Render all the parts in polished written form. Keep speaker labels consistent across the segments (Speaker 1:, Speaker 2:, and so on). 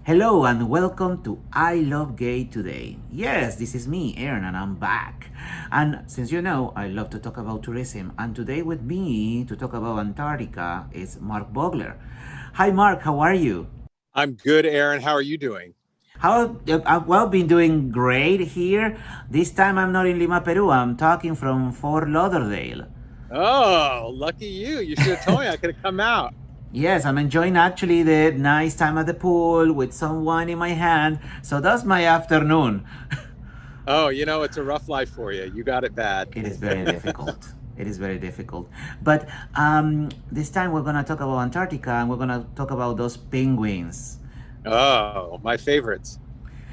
Speaker 1: Hello and welcome to I Love Gay today. Yes, this is me, Aaron, and I'm back. And since you know, I love to talk about tourism, and today with me to talk about Antarctica is Mark Vogler. Hi, Mark, how are you?
Speaker 2: I'm good, Aaron. How are you doing?
Speaker 1: How I've well been doing great here. This time I'm not in Lima, Peru. I'm talking from Fort Lauderdale.
Speaker 2: Oh, lucky you. You should have told me I could have come out.
Speaker 1: Yes, I'm enjoying actually the nice time at the pool with some wine in my hand. So that's my afternoon.
Speaker 2: Oh, it's a rough life for you. You got it bad.
Speaker 1: It is very difficult. It is very difficult. But this time we're going to talk about Antarctica and we're going to talk about those penguins.
Speaker 2: Oh, my favorites.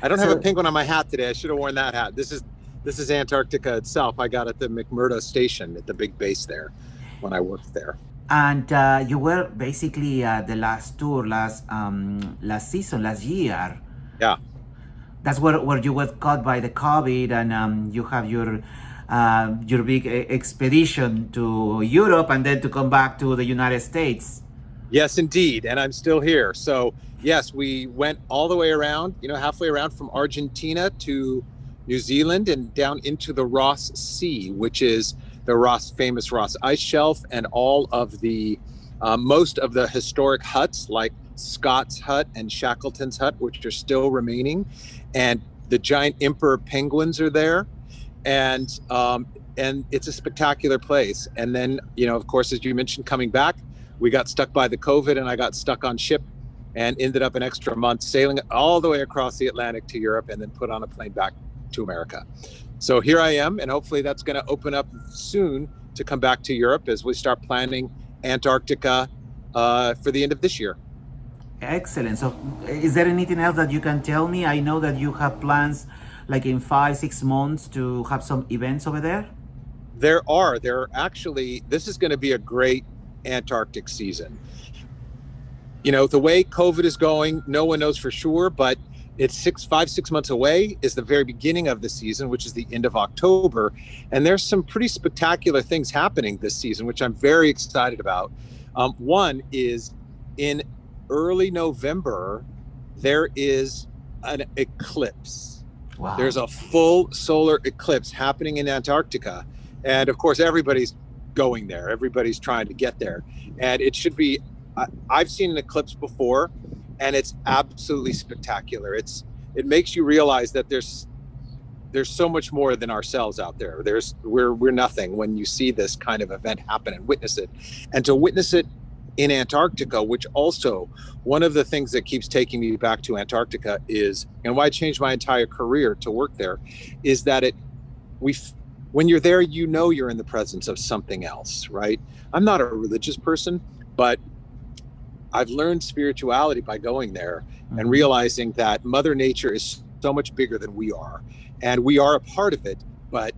Speaker 2: I don't have a
Speaker 1: So,
Speaker 2: penguin on my hat today. I should have worn that hat. This is Antarctica itself. I got at the McMurdo station at the big base there when I worked there.
Speaker 1: and you were basically the last tour, last season, last year.
Speaker 2: Yeah.
Speaker 1: That's where you were caught by the COVID and you have your big expedition to Europe and then to come back to the United States.
Speaker 2: Yes, indeed. And I'm still here. So, yes, we went all the way around, halfway around from Argentina to New Zealand and down into the Ross Sea, which is the famous Ross Ice Shelf, and all of the most of the historic huts like Scott's Hut and Shackleton's Hut, which are still remaining, and the giant emperor penguins are there, and it's a spectacular place. And then, of course, as you mentioned, coming back, we got stuck by the COVID, and I got stuck on ship and ended up an extra month sailing all the way across the Atlantic to Europe and then put on a plane back to America. So here I am, and hopefully that's going to open up soon to come back to Europe as we start planning Antarctica for the end of this year.
Speaker 1: Excellent. So, is there anything else that you can tell me? I know that you have plans like in 5, 6 months to have some events over there.
Speaker 2: There are actually, this is going to be a great Antarctic season. The way COVID is going, no one knows for sure, but it's 6 months away is the very beginning of the season, which is the end of October. And there's some pretty spectacular things happening this season, which I'm very excited about. One is in early November, there is an eclipse.
Speaker 1: Wow.
Speaker 2: There's a full solar eclipse happening in Antarctica. And of course, everybody's going there. Everybody's trying to get there. And it should be, I've seen an eclipse before, and it's absolutely spectacular. It makes you realize that there's so much more than ourselves out there. We're nothing when you see this kind of event happen and witness it. And to witness it in Antarctica, which also, one of the things that keeps taking me back to Antarctica is, and why I changed my entire career to work there, is that when you're there, you're in the presence of something else, right? I'm not a religious person, but I've learned spirituality by going there and realizing that Mother Nature is so much bigger than we are, and we are a part of it. But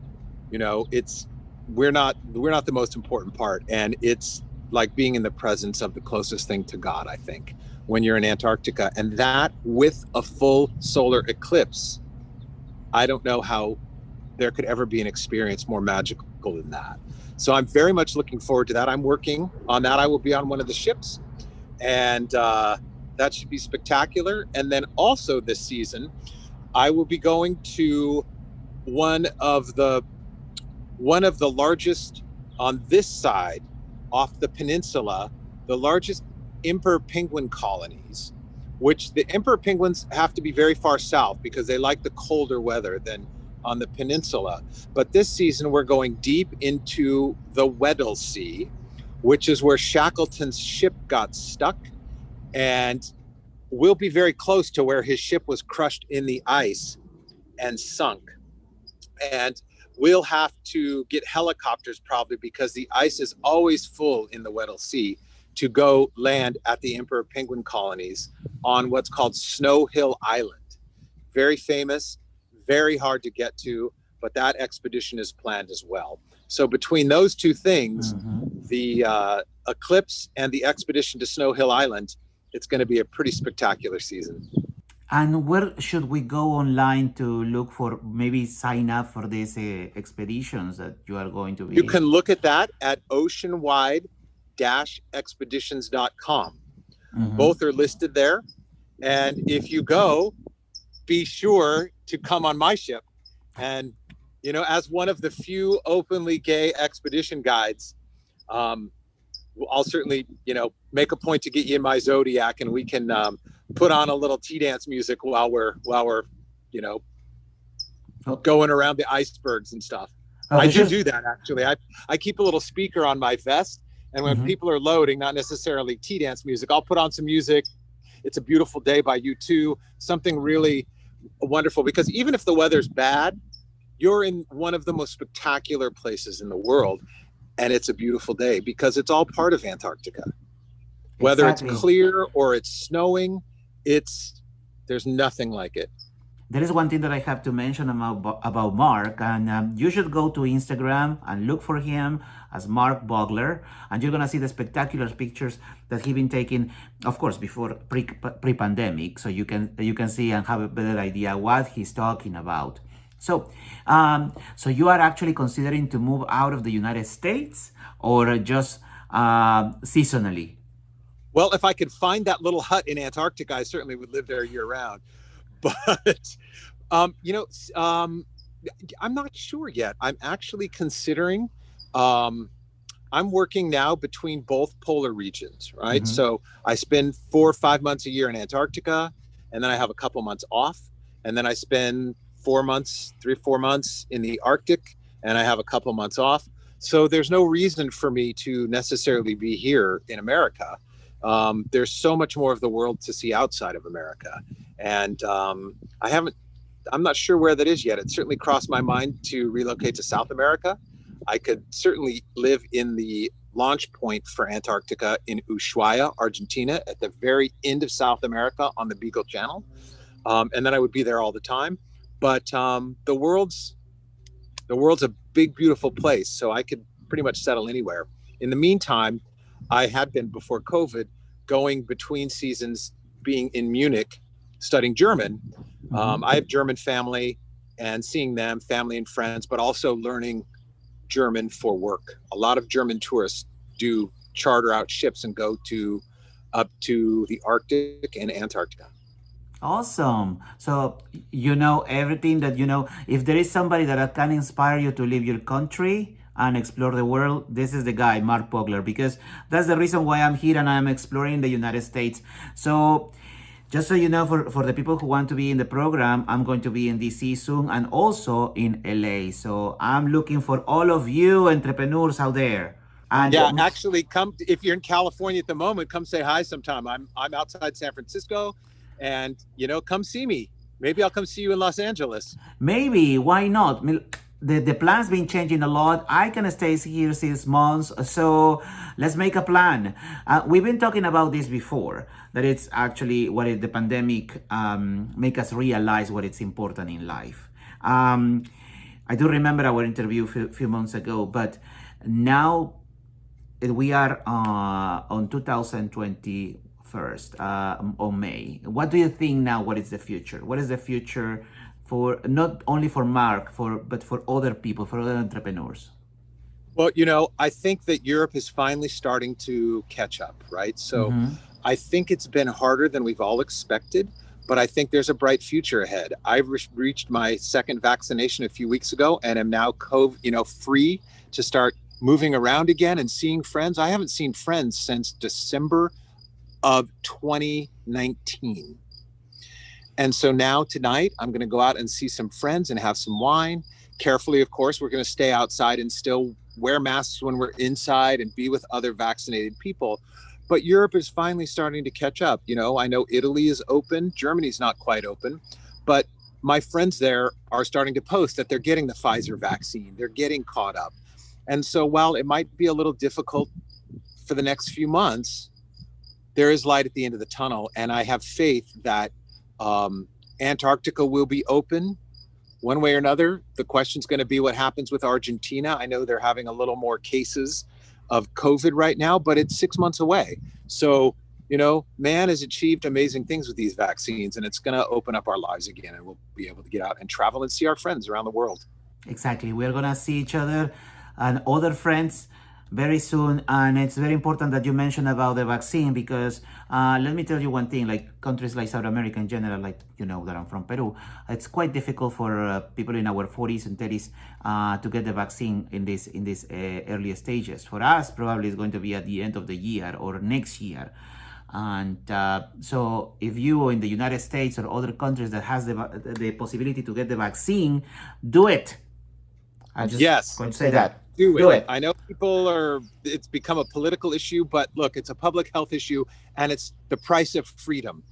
Speaker 2: we're not the most important part, and it's like being in the presence of the closest thing to God, I think, when you're in Antarctica, and that with a full solar eclipse. I don't know how there could ever be an experience more magical than that. So I'm very much looking forward to that. I'm working on that. I will be on one of the ships, and that should be spectacular. And then also this season, I will be going to one of the largest on this side, off the peninsula, the largest emperor penguin colonies, which the emperor penguins have to be very far south because they like the colder weather than on the peninsula. But this season, we're going deep into the Weddell Sea, which is where Shackleton's ship got stuck. And we'll be very close to where his ship was crushed in the ice and sunk. And we'll have to get helicopters probably, because the ice is always full in the Weddell Sea, to go land at the emperor penguin colonies on what's called Snow Hill Island. Very famous, very hard to get to, but that expedition is planned as well. So between those two things, the eclipse and the expedition to Snow Hill Island, it's going to be a pretty spectacular season.
Speaker 1: And where should we go online to look for, maybe sign up for these expeditions that you are going to
Speaker 2: You
Speaker 1: be?
Speaker 2: can look at that at Oceanwide Expeditions.com.
Speaker 1: Mm-hmm.
Speaker 2: Both are listed there. And if you go, be sure to come on my ship. And, as one of the few openly gay expedition guides, um, I'll certainly, make a point to get you in my Zodiac, and we can put on a little tea dance music while we're, you know,
Speaker 1: Oh,
Speaker 2: going around the icebergs and stuff. I
Speaker 1: okay,
Speaker 2: do
Speaker 1: just
Speaker 2: do that actually. I keep a little speaker on my vest, and when
Speaker 1: mhm.
Speaker 2: people are loading, not necessarily tea dance music, I'll put on some music. It's a Beautiful Day by U2, something really wonderful, because even if the weather's bad, you're in one of the most spectacular places in the world, and it's a beautiful day because it's all part of Antarctica. Whether it's
Speaker 1: Exactly.
Speaker 2: clear or it's snowing, there's nothing like it.
Speaker 1: There is one thing that I have to mention about Mark, and you should go to Instagram and look for him as Mark Vogler, and you're gonna see the spectacular pictures that he been taking, of course, before pre-pandemic, so you can see and have a better idea what he's talking about. So, so you are actually considering to move out of the United States, or just seasonally?
Speaker 2: Well, if I could find that little hut in Antarctica, I certainly would live there year round. But um, you know, um, I'm not sure yet. I'm actually considering. Um, I'm working now between both polar regions, right?
Speaker 1: Mm-hmm.
Speaker 2: So I spend 4 or 5 months a year in Antarctica, and then I have a couple months off, and then I spend 4 months, 3 or 4 months in the Arctic, and I have a couple months off. So there's no reason for me to necessarily be here in America. There's so much more of the world to see outside of America, and I haven't. I'm not sure where that is yet. It certainly crossed my mind to relocate to South America. I could certainly live in the launch point for Antarctica in Ushuaia, Argentina, at the very end of South America on the Beagle Channel, and then I would be there all the time. But the world's a big, beautiful place, so I could pretty much settle anywhere. In the meantime, I had been before COVID going between seasons, being in Munich studying German.
Speaker 1: Mm-hmm.
Speaker 2: I have German family, and seeing them, family and friends, but also learning German for work. A lot of German tourists do charter out ships and go to up to the Arctic and Antarctica.
Speaker 1: Awesome. So you know everything that you know. If there is somebody that can inspire you to leave your country and explore the world, this is the guy, Mark Pogler, because that's the reason why I'm here and I'm exploring the United States. So just so you know, for the people who want to be in the program, I'm going to be in DC soon and also in LA. So I'm looking for all of you entrepreneurs out there. And
Speaker 2: Yeah, actually, come if you're in California at the moment. Come say hi sometime. I'm outside San Francisco, and come see me. Maybe I'll come see you in Los Angeles.
Speaker 1: maybe, why not? The plan's been changing a lot. I can stay here 6 months, so let's make a plan. We've been talking about this before, that it's actually what the pandemic make us realize what it's important in life. I do remember our interview a few months ago, but now we are on 2021, on May. What do you think now? What is the future? What is the future for not only for Mark, but for other people, for other entrepreneurs?
Speaker 2: Well, I think that Europe is finally starting to catch up, right? So
Speaker 1: Mm-hmm.
Speaker 2: I think it's been harder than we've all expected, but I think there's a bright future ahead. I've reached my second vaccination a few weeks ago, and am now free to start moving around again and seeing friends. I haven't seen friends since December of 2019. And so now tonight, I'm going to go out and see some friends and have some wine. Carefully, of course, we're going to stay outside and still wear masks when we're inside and be with other vaccinated people. But Europe is finally starting to catch up. I know Italy is open. Germany's not quite open. But my friends there are starting to post that they're getting the Pfizer vaccine. They're getting caught up. And so while it might be a little difficult for the next few months, there is light at the end of the tunnel. And I have faith that Antarctica will be open one way or another. The question's going to be what happens with Argentina. I know they're having a little more cases of COVID right now, but it's 6 months away. So, man has achieved amazing things with these vaccines, and it's going to open up our lives again, and we'll be able to get out and travel and see our friends around the world.
Speaker 1: Exactly. We're gonna see each other and other friends very soon. And it's very important that you mentioned about the vaccine, because let me tell you one thing, like countries like South America in general, like you know that I'm from Peru, it's quite difficult for people in our 40s and 30s to get the vaccine in this early stages. For us, probably it's going to be at the end of the year or next year. And so if you in the United States or other countries that has the possibility to get the vaccine, do it. I'm just
Speaker 2: Yes,
Speaker 1: going to say that.
Speaker 2: do it. I know it's become a political issue, but look, it's a public health issue, and it's the price of freedom.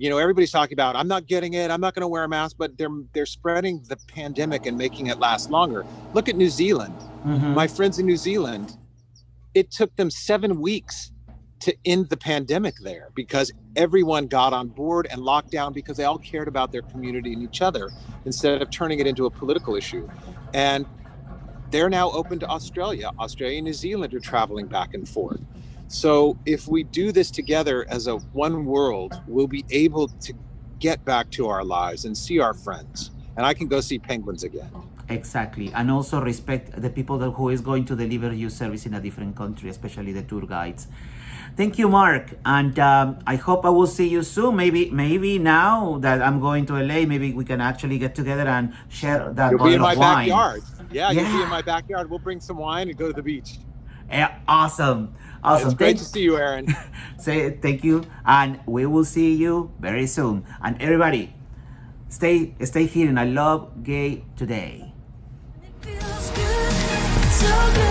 Speaker 2: Everybody's talking about, I'm not getting it, I'm not going to wear a mask, but they're spreading the pandemic and making it last longer. Look at New Zealand.
Speaker 1: Mm-hmm.
Speaker 2: My friends in New Zealand, it took them 7 weeks to end the pandemic there because everyone got on board and locked down because they all cared about their community and each other instead of turning it into a political issue. And they're now open to Australia. Australia and New Zealand are traveling back and forth. So if we do this together as a one world, we'll be able to get back to our lives and see our friends. And I can go see penguins again.
Speaker 1: Exactly. And also respect the people who is going to deliver you service in a different country, especially the tour guides. Thank you, Mark. And I hope I will see you soon. Maybe now that I'm going to LA, maybe we can actually get together and share that
Speaker 2: You'll
Speaker 1: bottle
Speaker 2: be in my
Speaker 1: of wine.
Speaker 2: backyard. Yeah, you'll be in my backyard. We'll bring some wine and go to the beach.
Speaker 1: Yeah, awesome.
Speaker 2: It's great to see you, Aaron.
Speaker 1: Say thank you, and we will see you very soon. And everybody, stay here in I Love Gay today.
Speaker 3: It feels good, so good.